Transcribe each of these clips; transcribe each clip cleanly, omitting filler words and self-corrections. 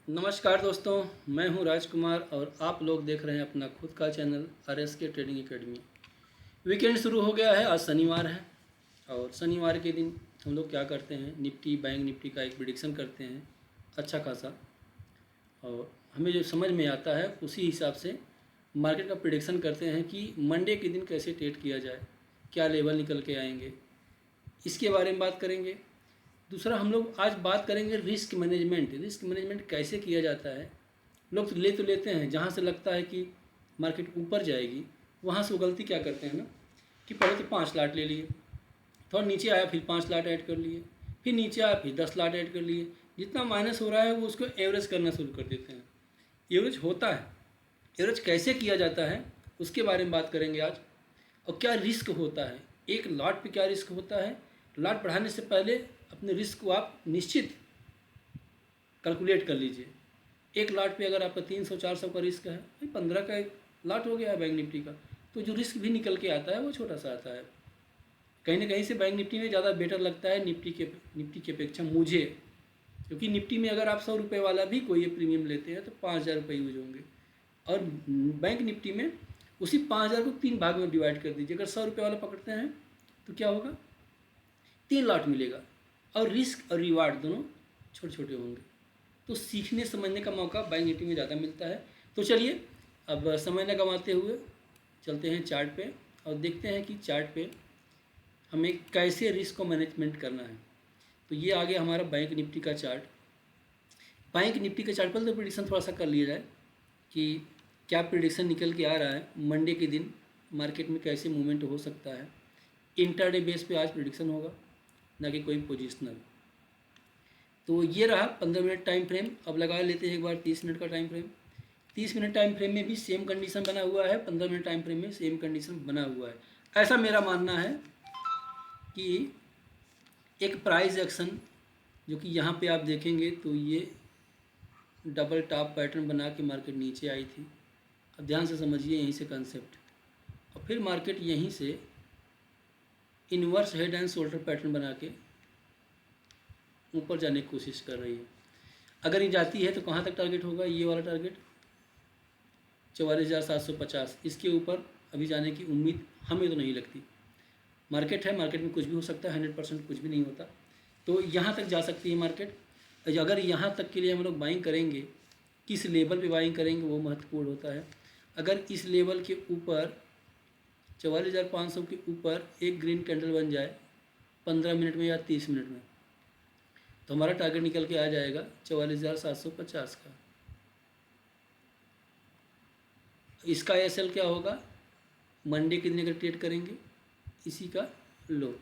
नमस्कार दोस्तों, मैं हूं राजकुमार और आप लोग देख रहे हैं अपना खुद का channel RSK trading academy. Weekend शुरू हो गया है, आज शनिवार है और शनिवार के दिन हम लोग क्या करते हैं, निफ्टी बैंक निफ्टी का एक प्रिडिक्शन करते हैं अच्छा खासा। और हमें जो समझ में आता है उसी हिसाब से मार्केट का प्रिडिक्शन करते हैं कि मंडे के दिन कैसे ट्रेड किया जाए, क्या लेवल निकल के आएंगे, इसके बारे में बात करेंगे। दूसरा हम लोग आज बात करेंगे रिस्क मैनेजमेंट कैसे किया जाता है। लोग तो लेते हैं, जहाँ से लगता है कि मार्केट ऊपर जाएगी वहाँ से वो गलती क्या करते हैं ना कि पहले तो 5 लाट ले लिए, थोड़ा नीचे आया फिर 5 लाट ऐड कर लिए, फिर नीचे आया फिर 10 लाट ऐड कर लिए। जितना माइनस हो रहा है वो उसको एवरेज करना शुरू कर देते हैं। एवरेज होता है, एवरेज कैसे किया जाता है उसके बारे में बात करेंगे आज। और क्या रिस्क होता है, एक लाट पे क्या रिस्क होता है। लाट बढ़ाने से पहले अपने रिस्क को आप निश्चित कैलकुलेट कर लीजिए। एक लाट पे अगर आपका 300-400 का रिस्क है, भाई 15 का एक लाट हो गया है बैंक निफ्टी का, तो जो रिस्क भी निकल के आता है वो छोटा सा आता है। कहीं ना कहीं से बैंक निफ्टी में ज़्यादा बेटर लगता है निफ्टी के अपेक्षा मुझे, क्योंकि निफ्टी में अगर आप 100 रुपये वाला भी कोई प्रीमियम लेते हैं तो 5,000 रुपये यूज होंगे। और बैंक निफ्टी में उसी 5,000 को 3 भाग में डिवाइड कर दीजिए। अगर 100 रुपये वाला पकड़ते हैं तो क्या होगा, 3 लाट मिलेगा और रिस्क और रिवार्ड दोनों छोटे छोटे होंगे। तो सीखने समझने का मौका बैंक निफ्टी में ज़्यादा मिलता है। तो चलिए अब समय न गंवाते हुए चलते हैं चार्ट पे और देखते हैं कि चार्ट पे हमें कैसे रिस्क को मैनेजमेंट करना है। तो ये आ गया हमारा बैंक निफ्टी का चार्ट। बैंक निफ्टी के चार्ट पर तो प्रिडिक्शन थोड़ा सा कर लिया जाए कि क्या प्रिडिक्शन निकल के आ रहा है, मंडे के दिन मार्केट में कैसे मूवमेंट हो सकता है। इंट्राडे बेस पे आज प्रिडिक्शन होगा, ना कि कोई पोजिशनल। तो ये रहा 15 मिनट टाइम फ्रेम। अब लगा लेते हैं एक बार 30 मिनट का time frame. 30 minute time frame में भी सेम कंडीशन बना हुआ है, 15 मिनट टाइम फ्रेम में सेम कंडीशन बना हुआ है। ऐसा मेरा मानना है कि एक प्राइस एक्शन जो कि यहाँ पे आप देखेंगे तो ये डबल टॉप पैटर्न बना के मार्केट नीचे आई थी। अब ध्यान से समझिए यहीं से कंसेप्ट, और फिर मार्केट यहीं से inverse head and shoulder pattern बना के ऊपर जाने की कोशिश कर रही है। अगर ये जाती है तो कहाँ तक टारगेट होगा, ये वाला टारगेट 44,750। इसके ऊपर अभी जाने की उम्मीद हमें तो नहीं लगती। मार्केट है, मार्केट में कुछ भी हो सकता है, 100% कुछ भी नहीं होता। तो यहाँ तक जा सकती है मार्केट। अगर यहाँ तक के लिए हम लोग बाइंग करेंगे, किस लेवल पे बाइंग करेंगे वो महत्वपूर्ण होता है। अगर इस लेवल के ऊपर 44,500 के ऊपर एक ग्रीन कैंडल बन जाए 15 मिनट में या 30 मिनट में, तो हमारा टारगेट निकल के आ जाएगा 44,750 का। इसका एसएल क्या होगा, मंडे के दिन अगर ट्रेड करेंगे इसी का लो,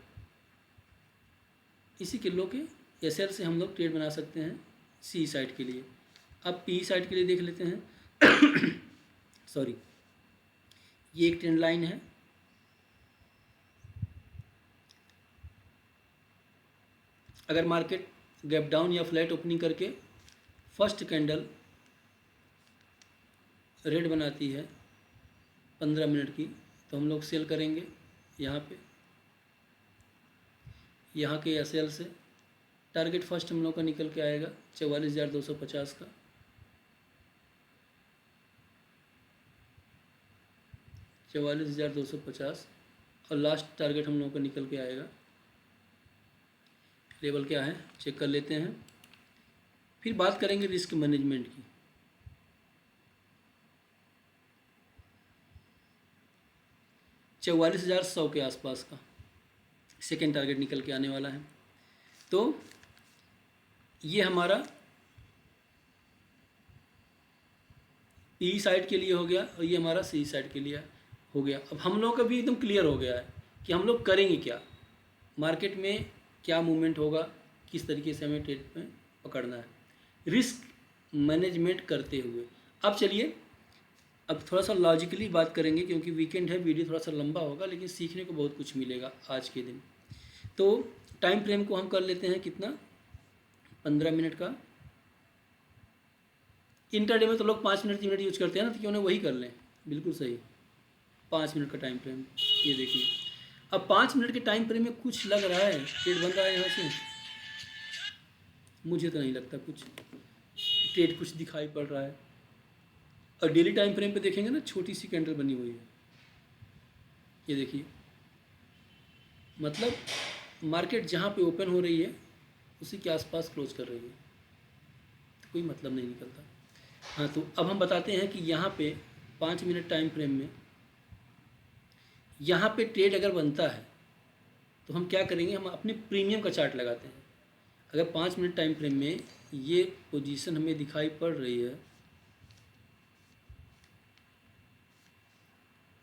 इसी के लो के एसएल से हम लोग ट्रेड बना सकते हैं सी साइड के लिए। अब पी साइड के लिए देख लेते हैं सॉरी, ये एक ट्रेंड लाइन है। अगर मार्केट गैप डाउन या फ्लैट ओपनिंग करके फर्स्ट कैंडल रेड बनाती है 15 मिनट की, तो हम लोग सेल करेंगे यहाँ पे, यहाँ के एसएल से। टारगेट फर्स्ट हम लोग का निकल के आएगा 44,250 का। $44,250 और लास्ट टारगेट हम लोगों का निकल के आएगा, लेवल क्या है चेक कर लेते हैं। फिर बात करेंगे रिस्क मैनेजमेंट की। $44,100 के आसपास का सेकेंड टारगेट निकल के आने वाला है। तो ये हमारा पी साइड के लिए हो गया और ये हमारा सी साइड के लिए हो गया। अब हम लोग का भी एकदम क्लियर हो गया है कि हम लोग करेंगे क्या, मार्केट में क्या मूवमेंट होगा, किस तरीके से हमें ट्रेड में पकड़ना है रिस्क मैनेजमेंट करते हुए। अब चलिए अब थोड़ा सा लॉजिकली बात करेंगे, क्योंकि वीकेंड है, वीडियो थोड़ा सा लंबा होगा लेकिन सीखने को बहुत कुछ मिलेगा आज के दिन। तो टाइम फ्रेम को हम कर लेते हैं कितना, 15 मिनट का। इंटरडे में तो लोग 5 मिनट 3 मिनट यूज करते हैं ना, तो क्यों ना वही कर लें, बिल्कुल सही। 5 मिनट का टाइम फ्रेम, ये देखिए। अब 5 मिनट के टाइम फ्रेम में कुछ लग रहा है, ट्रेड बन रहा है यहाँ से, मुझे तो नहीं लगता कुछ स्ट्रेट कुछ दिखाई पड़ रहा है। और डेली टाइम फ्रेम पे देखेंगे ना, छोटी सी कैंडल बनी हुई है, ये देखिए, मतलब मार्केट जहाँ पे ओपन हो रही है उसी के आसपास क्लोज कर रही है, तो कोई मतलब नहीं निकलता। हाँ, तो अब हम बताते हैं कि यहाँ पे 5 मिनट टाइम फ्रेम में यहाँ पे ट्रेड अगर बनता है तो हम क्या करेंगे, हम अपने प्रीमियम का चार्ट लगाते हैं। अगर 5 मिनट टाइम फ्रेम में ये पोजीशन हमें दिखाई पड़ रही है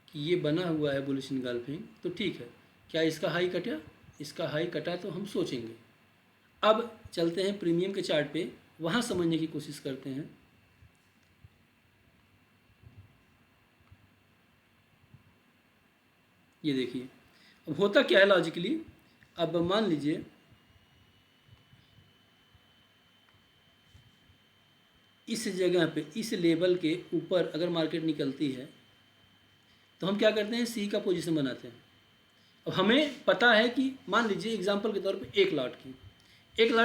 कि ये बना हुआ है बुलिश इनगल्फिंग, तो ठीक है। क्या इसका हाई कटा? इसका हाई कटा तो हम सोचेंगे। अब चलते हैं प्रीमियम के चार्ट पे, वहाँ समझने की कोशिश करते हैं। ये देखिए, अब होता क्या है लॉजिकली, अब मान लीजिए इस जगह पे, इस लेवल के ऊपर अगर मार्केट निकलती है तो हम क्या करते हैं, सी का पोजीशन बनाते हैं। अब हमें पता है कि मान लीजिए एग्जांपल के तौर पे 1 लाट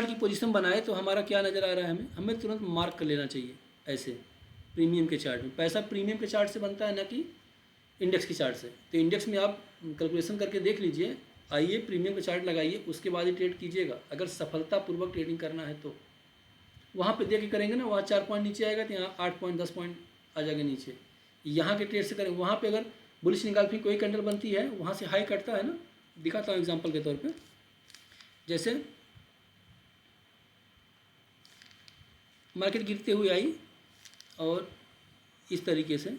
की पोजीशन बनाए तो हमारा क्या नज़र आ रहा है, हमें तुरंत मार्क कर लेना चाहिए ऐसे प्रीमियम के चार्ट में। पैसा प्रीमियम के चार्ट से बनता है, ना कि इंडेक्स के चार्ट से। तो इंडेक्स में आप कैलकुलेशन करके देख लीजिए, आइए प्रीमियम का चार्ट लगाइए, उसके बाद ही ट्रेड कीजिएगा। अगर सफलतापूर्वक ट्रेडिंग करना है तो वहाँ पे देख के करेंगे ना, वहाँ 4 पॉइंट नीचे आएगा तो यहाँ 8 पॉइंट 10 पॉइंट आ जाएगा नीचे। यहाँ के ट्रेड से करेंगे, वहाँ पे अगर बुलिश निकाल्फिंग कोई कैंडल बनती है, वहाँ से हाई कटता है ना, दिखाता हूँ एग्जांपल के तौर पे। जैसे मार्केट गिरते हुए आई और इस तरीके से,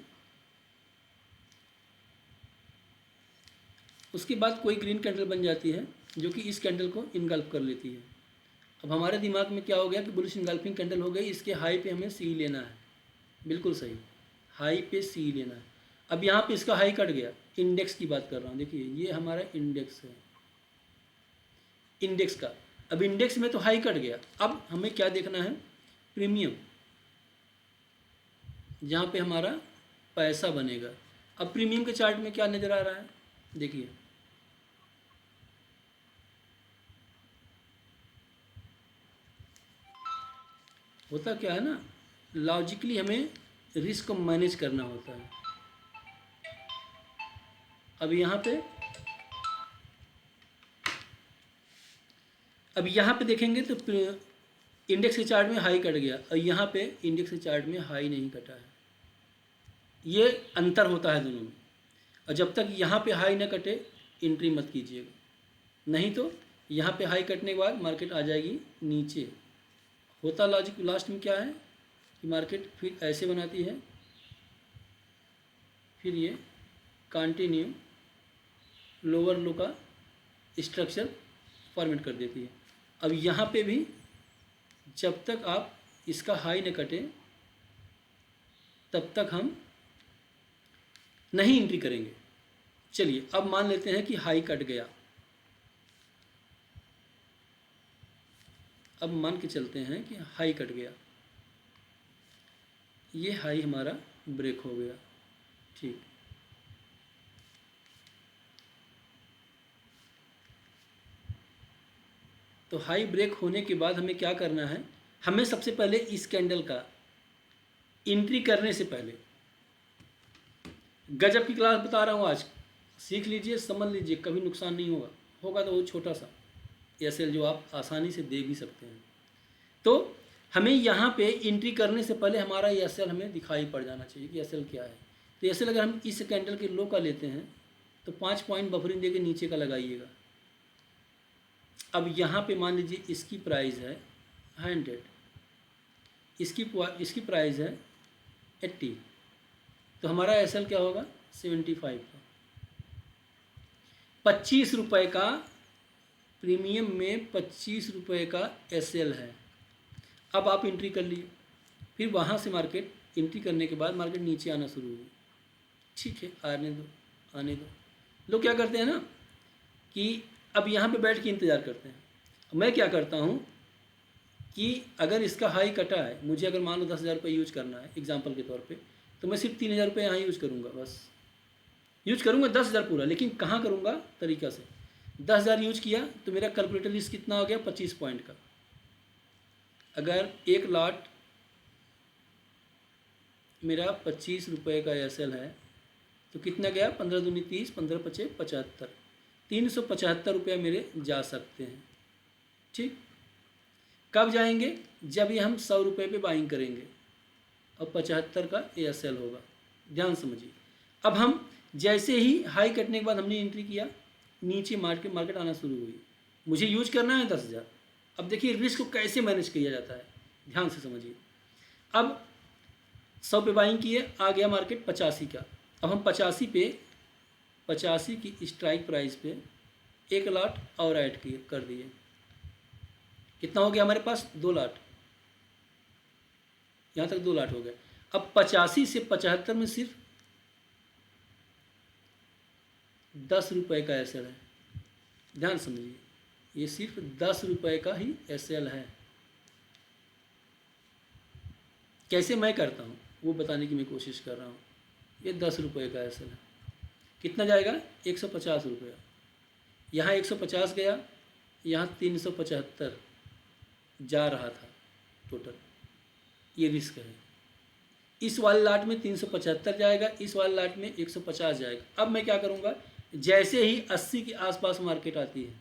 उसके बाद कोई ग्रीन कैंडल बन जाती है जो कि इस कैंडल को इनगल्फ कर लेती है। अब हमारे दिमाग में क्या हो गया कि बुलिश इनगल्फिंग कैंडल हो गई, इसके हाई पे हमें सी लेना है। बिल्कुल सही, हाई पे सी लेना है। अब यहाँ पे इसका हाई कट गया, इंडेक्स की बात कर रहा हूँ, देखिए ये हमारा इंडेक्स है, इंडेक्स का। अब इंडेक्स में तो हाई कट गया, अब हमें क्या देखना है, प्रीमियम, जहाँ पे हमारा पैसा बनेगा। अब प्रीमियम के चार्ट में क्या नज़र आ रहा है, देखिए होता क्या है ना, लॉजिकली हमें रिस्क को मैनेज करना होता है। अब यहाँ पे देखेंगे तो इंडेक्स के चार्ट में हाई कट गया, और यहाँ पे इंडेक्स के चार्ट में हाई नहीं कटा है। ये अंतर होता है दोनों में। और जब तक यहाँ पे हाई ना कटे एंट्री मत कीजिएगा, नहीं तो यहाँ पे हाई कटने के बाद मार्केट आ जाएगी नीचे। होता लॉजिक लास्ट में क्या है कि मार्केट फिर ऐसे बनाती है, फिर ये कंटिन्यू लोअर लो का स्ट्रक्चर फॉर्मेट कर देती है। अब यहाँ पे भी जब तक आप इसका हाई न कटे तब तक हम नहीं एंट्री करेंगे। चलिए अब मान लेते हैं कि हाई कट गया, अब मान के चलते हैं कि हाई कट गया, ये हाई हमारा ब्रेक हो गया, ठीक। तो हाई ब्रेक होने के बाद हमें क्या करना है, हमें सबसे पहले इस कैंडल का एंट्री करने से पहले, गजब की क्लास बता रहा हूँ आज, सीख लीजिए, समझ लीजिए, कभी नुकसान नहीं होगा, होगा तो वो छोटा सा एसएल जो आप आसानी से दे भी सकते हैं। तो हमें यहाँ पे एंट्री करने से पहले हमारा एसएल हमें दिखाई पड़ जाना चाहिए कि एसएल क्या है। तो एसएल अगर हम इस कैंडल के लो का लेते हैं तो 5 पॉइंट बफरिंग दे के नीचे का लगाइएगा। अब यहाँ पे मान लीजिए इसकी प्राइस है 100, इसकी प्राइस है 80, तो हमारा एसएल क्या होगा 75 का। 25 रुपये का प्रीमियम में 25 रुपये का एसएल है। अब आप एंट्री कर लिए, फिर वहाँ से मार्केट एंट्री करने के बाद मार्केट नीचे आना शुरू हुई, ठीक है, आने दो। लोग क्या करते हैं ना कि अब यहाँ पे बैठ के इंतज़ार करते हैं। मैं क्या करता हूँ कि अगर इसका हाई कटा है, मुझे अगर मान लो 10,000 रुपये यूज करना है एग्जांपल के तौर पे, तो मैं सिर्फ 3,000 रुपये यहाँ यूज करूँगा, बस यूज करूँगा 10,000 पूरा। लेकिन कहाँ करूँगा, तरीका से 10,000 यूज किया तो मेरा कैलकुलेटर लिस्ट कितना हो गया 25 पॉइंट का। अगर 1 लाट मेरा 25 रुपये का एस एल है, तो कितना गया, 15 दूनी 30, 15 पचे 75, 375 रुपये मेरे जा सकते हैं। ठीक, कब जाएंगे, जब ये हम 100 रुपये पे बाइंग करेंगे और 75 का एस एल होगा। ध्यान समझिए। अब हम जैसे ही हाई कटने के बाद हमने एंट्री किया, नीचे मार्केट आना शुरू हुई, मुझे यूज करना है 10,000। अब देखिए रिस्क को कैसे मैनेज किया जाता है, ध्यान से समझिए। अब 100 पे बाइंग किए, आ गया मार्केट 85 का। अब हम 85 की स्ट्राइक प्राइस पे 1 लाट और ऐड किए कर दिए। कितना हो गया हमारे पास, 2 लाट, यहाँ तक 2 लाट हो गए। अब 85 से 75 में सिर्फ 10 रुपये का एस एल है। ध्यान समझिए, ये सिर्फ 10 रुपये का ही एस एल है। कैसे मैं करता हूँ वो बताने की मैं कोशिश कर रहा हूँ। ये 10 रुपये का एस एल है, कितना जाएगा, 150 रुपया। यहाँ 150 गया, यहाँ 375 जा रहा था टोटल, ये रिस्क है। इस वाले लाट में 375 जाएगा, इस वाले लाट में 150 जाएगा। अब मैं क्या करूँगा, जैसे ही 80 के आसपास मार्केट आती है,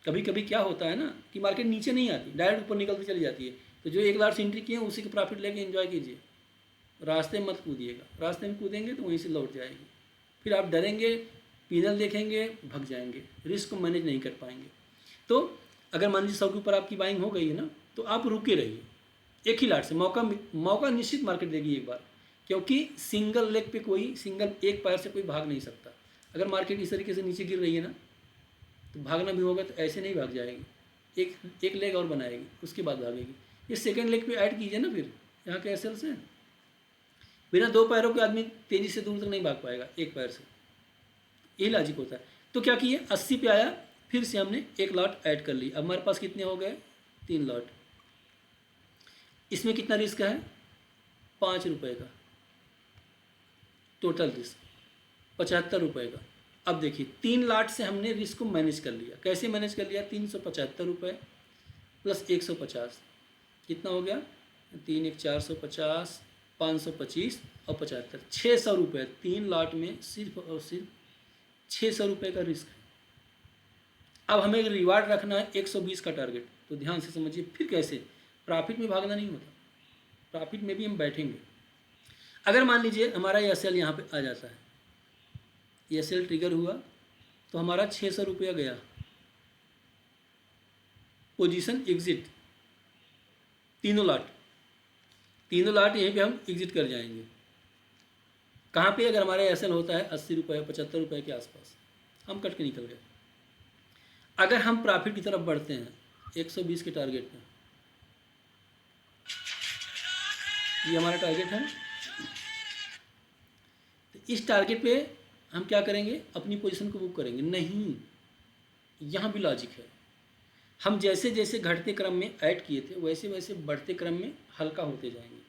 कभी कभी क्या होता है ना कि मार्केट नीचे नहीं आती, डायरेक्ट ऊपर निकलती चली जाती है, तो जो 1 लाट से एंट्री किए हैं उसी का प्रॉफिट लेके एंजॉय कीजिए। रास्ते में मत कूदिएगा, रास्ते में कूदेंगे तो वहीं से लौट जाएगी, फिर आप डरेंगे, पीनल देखेंगे, भग जाएंगे, रिस्क को मैनेज नहीं कर पाएंगे। तो अगर मान लीजिए 100 के ऊपर आपकी बाइंग हो गई है ना, तो आप रुके रहिए एक ही लाट से। मौका निश्चित मार्केट देगी एक बार, क्योंकि सिंगल लेग पे सिंगल एक पैर से कोई भाग नहीं सकता। अगर मार्केट इस तरीके से नीचे गिर रही है ना, तो भागना भी होगा तो ऐसे नहीं भाग जाएगी, एक लेग और बनाएगी, उसके बाद भागेगी। ये सेकेंड लेग पे ऐड कीजिए ना, फिर यहाँ के एस एल से बिना 2 पैरों के आदमी तेज़ी से दूर तक नहीं भाग पाएगा एक पैर से, यही लॉजिक होता है। तो क्या किए, 80 पे आया, फिर से हमने 1 लॉट ऐड कर ली। अब हमारे पास कितने हो गए, 3 लॉट। इसमें कितना रिस्क है, 5 रुपये का टोटल रिस्क, 75 रुपये का। अब देखिए 3 लाट से हमने रिस्क को मैनेज कर लिया। कैसे मैनेज कर लिया, 375 रुपये प्लस 150, कितना हो गया, 3 1 450, 525 और 75, 600 रुपये। 3 लाट में सिर्फ और सिर्फ 600 रुपये का रिस्क है। अब हमें रिवार्ड रखना है 120 का टारगेट, तो ध्यान से समझिए। फिर कैसे, प्रॉफिट में भागना नहीं होता, प्रॉफिट में भी हम बैठेंगे। अगर मान लीजिए हमारा एस एल यहाँ पे आ जाता है, एस एल ट्रिगर हुआ, तो हमारा 600 रुपया गया, पोजीशन एग्जिट, तीनों लाट यहीं पे हम एग्जिट कर जाएंगे। कहाँ पे, अगर हमारा एस एल होता है 80 रुपये 75 रुपये के आसपास, हम कट के निकल गए। अगर हम प्रॉफिट की तरफ बढ़ते हैं 120 के टारगेट पे, ये हमारा टारगेट है, तो इस टारगेट पे हम क्या करेंगे, अपनी पोजीशन को बुक करेंगे। नहीं, यहाँ भी लॉजिक है। हम जैसे जैसे घटते क्रम में ऐड किए थे, वैसे वैसे बढ़ते क्रम में हल्का होते जाएंगे,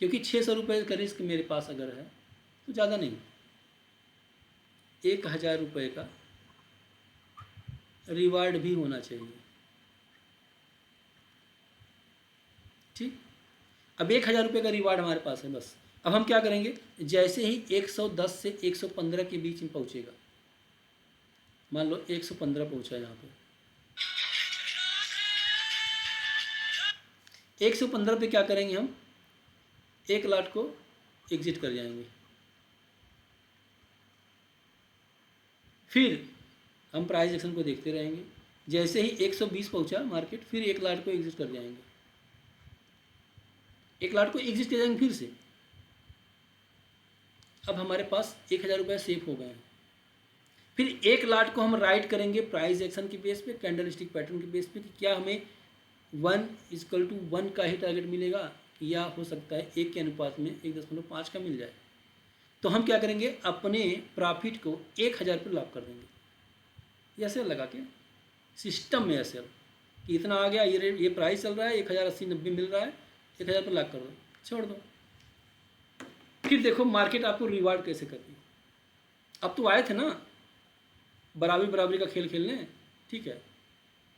क्योंकि 600 रुपये का रिस्क मेरे पास अगर है तो ज़्यादा नहीं, 1000 रुपये का रिवार्ड भी होना चाहिए। ठीक, अब 1000 रुपये का रिवार्ड हमारे पास है बस। अब हम क्या करेंगे, जैसे ही 110 से 115 के बीच में पहुंचेगा, मान लो 115 पहुंचा यहाँ पे, 115 पे क्या करेंगे, हम 1 लाट को एग्जिट कर जाएंगे। फिर हम प्राइस एक्शन को देखते रहेंगे, जैसे ही 120 पहुंचा मार्केट, फिर 1 लाट को एग्जिट कर जाएंगे, 1 लाट को एग्जिट कर जाएंगे फिर से। अब हमारे पास 1000 रुपये सेफ हो गए हैं। फिर 1 लाट को हम राइट करेंगे प्राइस एक्शन के बेस पे, कैंडल स्टिक पैटर्न के बेस पे, कि क्या हमें 1:1 का ही टारगेट मिलेगा, या हो सकता है 1 के अनुपात में 1.5 का मिल जाए। तो हम क्या करेंगे, अपने प्रॉफिट को 1000 पर लॉक कर देंगे, ऐसे लगा के सिस्टम में, ऐसे कि इतना आ गया, ये प्राइस चल रहा है 1080-90 मिल रहा है, 1000 पर लॉक कर दो, छोड़ दो। फिर देखो मार्केट आपको रिवार्ड कैसे करती है। अब तो आए थे ना बराबरी का खेल खेलने, ठीक है।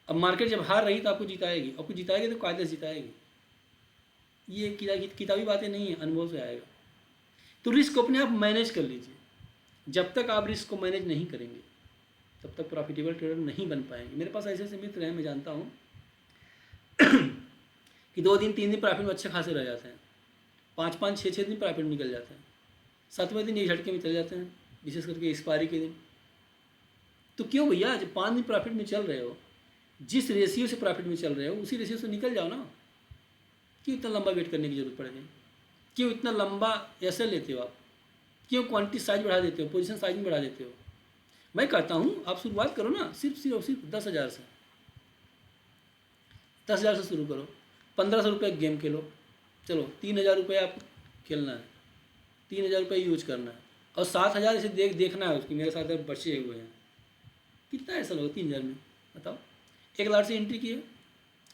अब मार्केट जब हार रही तो आपको जिताएगी, आपको जिताएगी तो कायदे से जिताएगी। ये किताबी बातें नहीं है, अनुभव से आएगा। तो रिस्क को अपने आप मैनेज कर लीजिए। जब तक आप रिस्क को मैनेज नहीं करेंगे तब तक प्रॉफिटेबल ट्रेडर नहीं बन पाएंगे। मेरे पास ऐसे ऐसे मित्र हैं, मैं जानता हूँ कि 2 दिन 3 दिन प्रॉफिट में अच्छे खासे रह जाते हैं, 5-5 6-6 दिन प्रॉफिट निकल जाते हैं, 7वें दिन एक झटके में चले जाते हैं, विशेष करके एक्सपायरी के दिन। तो क्यों भैया, जब 5 दिन प्रॉफिट में चल रहे हो, जिस रेशियो से प्रॉफिट में चल रहे हो उसी रेशियो से निकल जाओ ना। क्यों इतना लंबा वेट करने की जरूरत पड़ेगी? क्यों इतना लंबा ऐसे लेते हो आप? क्यों क्वांटिटी साइज बढ़ा देते हो, पोजीशन साइज में बढ़ा देते हो? मैं कहता हूँ आप शुरुआत करो ना, सिर्फ 10,000 से। 10,000 से शुरू करो, 1,500 रुपये गेम खेलो, चलो 3,000 रुपये आप खेलना है, 3,000 रुपये यूज करना है, और 7,000 इसे देखना है उसकी, मेरे साथ बचे हुए हैं। कितना ऐसा लोग 3,000 में बताओ? 1,00,000 से एंट्री किए,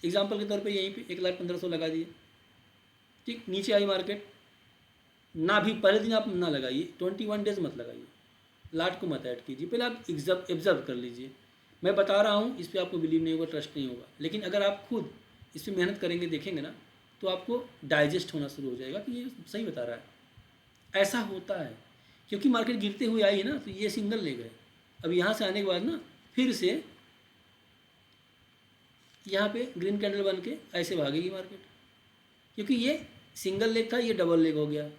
एग्जाम्पल के तौर पे यहीं पे 1,15,100 लगा दिए, ठीक। नीचे आई मार्केट, ना भी पहले दिन आप ना लगाइए, 21 डेज मत लगाइए, लाट को मत ऐड कीजिए, पहले आप एब्जर्व कर लीजिए। मैं बता रहा हूँ, इस पर आपको बिलीव नहीं होगा, ट्रस्ट नहीं होगा, लेकिन अगर आप खुद इस पर मेहनत करेंगे, देखेंगे ना, तो आपको डाइजेस्ट होना शुरू हो जाएगा कि ये सही बता रहा है। ऐसा होता है क्योंकि मार्केट गिरते हुए आई है ना, तो ये सिग्नल ले गए। अब यहाँ से आने के बाद ना फिर से यहाँ पे ग्रीन कैंडल बन के ऐसे भागेगी मार्केट, क्योंकि ये सिंगल लेग था, ये डबल लेग हो गया।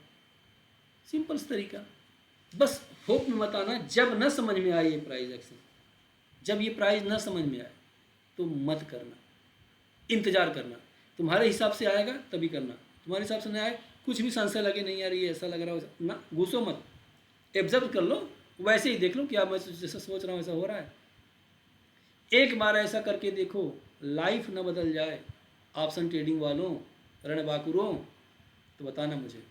सिंपल तरीका। बस होप में मत आना जब न समझ में आए ये प्राइस एक्शन, जब ये प्राइस न समझ में आए तो मत करना, इंतज़ार करना। तुम्हारे हिसाब से आएगा तभी करना, तुम्हारे हिसाब से नहीं आए, कुछ भी संशय लगे, नहीं यार ये ऐसा लग रहा है ना, घुसो मत, एब्जर्व कर लो, वैसे ही देख लो क्या मैं जैसा सोच रहा हूँ ऐसा हो रहा है। एक बार ऐसा करके देखो, लाइफ न बदल जाए ऑप्शन ट्रेडिंग वालों, रणबांकुरों, तो बताना मुझे,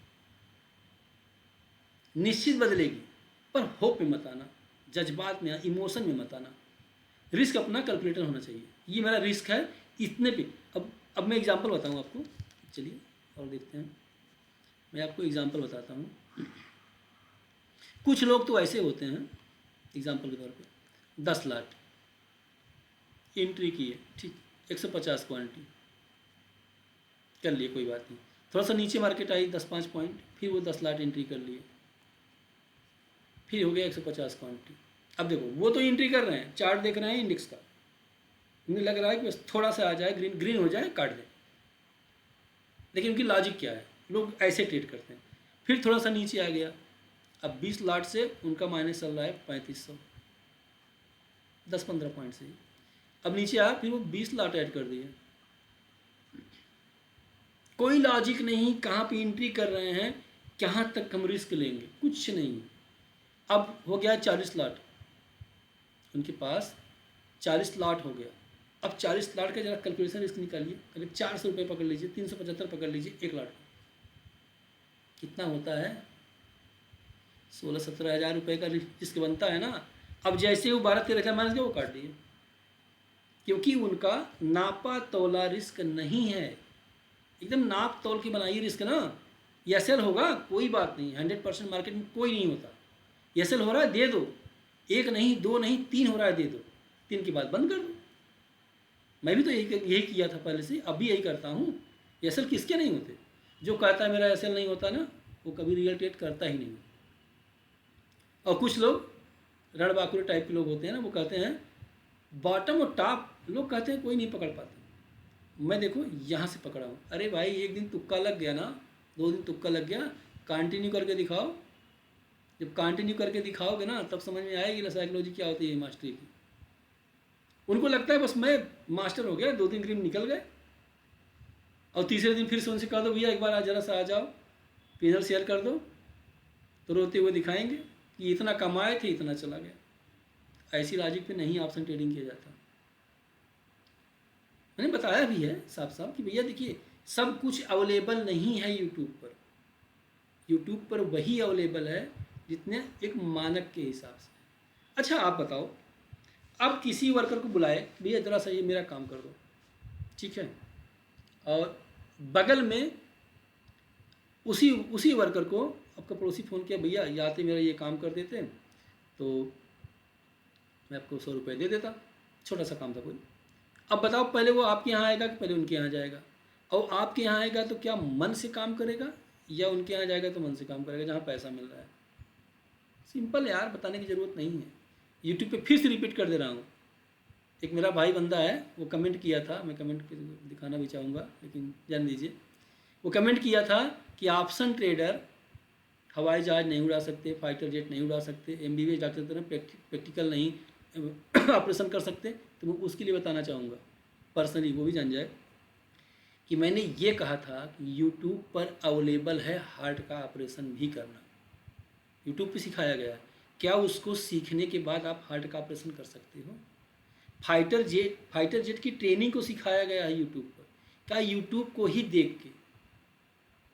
निश्चित बदलेगी। पर होप में मत आना, जज्बात में, इमोशन में मत आना। रिस्क अपना कैलकुलेटर होना चाहिए। ये मेरा रिस्क है इतने पे। अब मैं एग्जांपल बताऊँ आपको, चलिए और देखते हैं। मैं आपको एग्जांपल बताता हूँ। कुछ लोग तो ऐसे होते हैं, एग्जांपल के तौर पे 10 लाख एंट्री की है, ठीक, 150 क्वांटिटी कर लिए, कोई बात नहीं। थोड़ा सा नीचे मार्केट आई 10-5 पॉइंट, फिर वो 10 लाख एंट्री कर लिए, फिर हो गया 150 क्वांटिटी। अब देखो वो तो एंट्री कर रहे हैं, चार्ट देख रहे हैं इंडेक्स का, उन्हें लग रहा है कि बस थोड़ा सा आ जाए, ग्रीन हो जाए, काट दें। लेकिन उनकी लॉजिक क्या है, लोग ऐसे ट्रेड करते हैं। फिर थोड़ा सा नीचे आ गया, अब 20 लाट से उनका माइनस चल रहा है 3500, 10-15 पॉइंट से। अब नीचे आया, फिर वो 20 लाट ऐड कर दिए। कोई लॉजिक नहीं, कहाँ पे एंट्री कर रहे हैं, कहाँ तक हम रिस्क लेंगे, कुछ नहीं। अब हो गया 40 लाट, उनके पास 40 लाट हो गया। अब 40 लाट का जरा कैलकुलेशन रिस्क निकालिए, अगर 400 रुपये पकड़ लीजिए, 375 पकड़ लीजिए, 1 लाट कितना होता है? 16-17 हज़ार रुपये का रिस्क बनता है ना। अब जैसे वो 12-13 हज़ार माइनस गया, वो काट दिए, क्योंकि उनका नापा तोला रिस्क नहीं है। एकदम नाप तोल के बनाइए रिस्क ना। एसएल होगा कोई बात नहीं, 100% मार्केट में कोई नहीं होता। एसएल हो रहा है दे दो, 1 नहीं 2 नहीं 3 हो रहा है दे दो, 3 के बाद बंद कर दो। मैं भी तो यही किया था पहले से, अब भी यही करता हूँ। एसएल किसके नहीं होते? जो कहता है मेरा एसएल नहीं होता ना, वो कभी रियल ट्रेड करता ही नहीं। और कुछ लोग रणबांकुरे टाइप के लोग होते हैं ना, वो कहते हैं बॉटम और टॉप, लोग कहते हैं कोई नहीं पकड़ पाते। मैं देखो यहाँ से पकड़ा हूँ। अरे भाई एक दिन तुक्का लग गया ना, 2 दिन तुक्का लग गया, कंटिन्यू करके दिखाओ। जब कंटिन्यू करके दिखाओगे ना, तब समझ में आएगी साइकोलॉजी क्या होती है मास्टरी की। उनको लगता है बस मैं मास्टर हो गया, 2 दिन ग्रीन निकल गए, और तीसरे दिन फिर से उनसे कह दो भैया एक बार जरा सा आ जाओ, पेजर शेयर कर दो, तो रोते हुए दिखाएंगे कि इतना कमाए थे, इतना चला गया। ऐसी लॉजिक पे नहीं ऑप्शन ट्रेडिंग किया जाता। मैंने बताया भी है साफ साफ कि भैया देखिए, सब कुछ अवेलेबल नहीं है यूट्यूब पर। यूट्यूब पर वही अवेलेबल है जितने एक मानक के हिसाब से। अच्छा आप बताओ, अब किसी वर्कर को बुलाए, भैया ज़रा सा ये मेरा काम कर दो, ठीक है, और बगल में उसी वर्कर को आपका पड़ोसी फ़ोन किया, भैया याते मेरा ये काम कर देते तो मैं आपको 100 रुपये दे देता, छोटा सा काम था कोई। अब बताओ पहले वो आपके यहाँ आएगा कि पहले उनके यहाँ जाएगा? और आपके यहाँ आएगा तो क्या मन से काम करेगा, या उनके यहाँ जाएगा तो मन से काम करेगा जहाँ पैसा मिल रहा है। सिंपल यार, बताने की ज़रूरत नहीं है। यूट्यूब पे फिर से रिपीट कर दे रहा हूँ। एक मेरा भाई बंदा है, वो कमेंट किया था, मैं कमेंट दिखाना भी चाहूँगा लेकिन जान लीजिए। वो कमेंट किया था कि ऑप्शन ट्रेडर हवाई जहाज़ नहीं उड़ा सकते, फाइटर जेट नहीं उड़ा सकते, MBBS डॉक्टर की तरह प्रैक्टिकल नहीं ऑपरेशन कर सकते। तो मैं उसके लिए बताना चाहूँगा पर्सनली, वो भी जान जाए कि मैंने ये कहा था कि यूट्यूब पर अवेलेबल है हार्ट का ऑपरेशन भी करना। यूट्यूब पे सिखाया गया है, क्या उसको सीखने के बाद आप हार्ट का ऑपरेशन कर सकते हो? फाइटर जेट की ट्रेनिंग को सिखाया गया है यूट्यूब पर। क्या यूट्यूब को ही देख के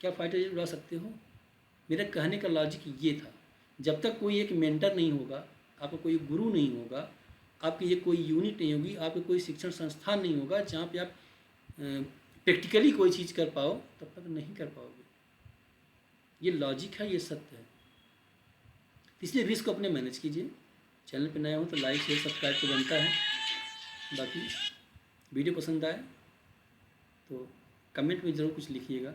क्या फाइटर जेट उड़ा सकते हो? मेरा कहने का लॉजिक ये था, जब तक कोई एक मेंटर नहीं होगा, आपका कोई गुरु नहीं होगा, आपकी ये कोई यूनिट नहीं होगी, आपका कोई शिक्षण संस्थान नहीं होगा जहाँ पे आप प्रैक्टिकली कोई चीज़ कर पाओ, तब तक नहीं कर पाओगे। ये लॉजिक है, ये सत्य है। इसलिए रिस्क अपने मैनेज कीजिए। चैनल पे नए हो तो लाइक शेयर सब्सक्राइब तो बनता है। बाकी वीडियो पसंद आए तो कमेंट में ज़रूर कुछ लिखिएगा।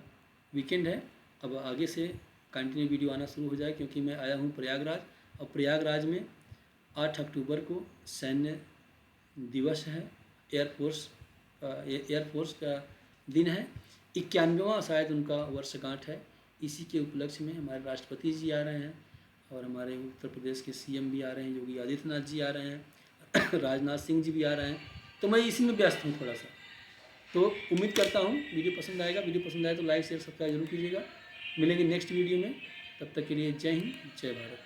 वीकेंड है, अब आगे से कंटिन्यू वीडियो आना शुरू हो जाए, क्योंकि मैं आया हूँ प्रयागराज, और प्रयागराज में 8 अक्टूबर को सैन्य दिवस है, एयरफोर्स का दिन है। 91वां शायद उनका वर्षगांठ है। इसी के उपलक्ष्य में हमारे राष्ट्रपति जी आ रहे हैं, और हमारे उत्तर प्रदेश के CM भी आ रहे हैं, योगी आदित्यनाथ जी आ रहे हैं, राजनाथ सिंह जी भी आ रहे हैं। तो मैं इसी में व्यस्त हूँ थोड़ा सा। तो उम्मीद करता हूँ वीडियो पसंद आएगा। वीडियो पसंद आए तो लाइक शेयर सब्सक्राइब जरूर कीजिएगा। मिलेंगे नेक्स्ट वीडियो में, तब तक के लिए जय हिंद, जय भारत।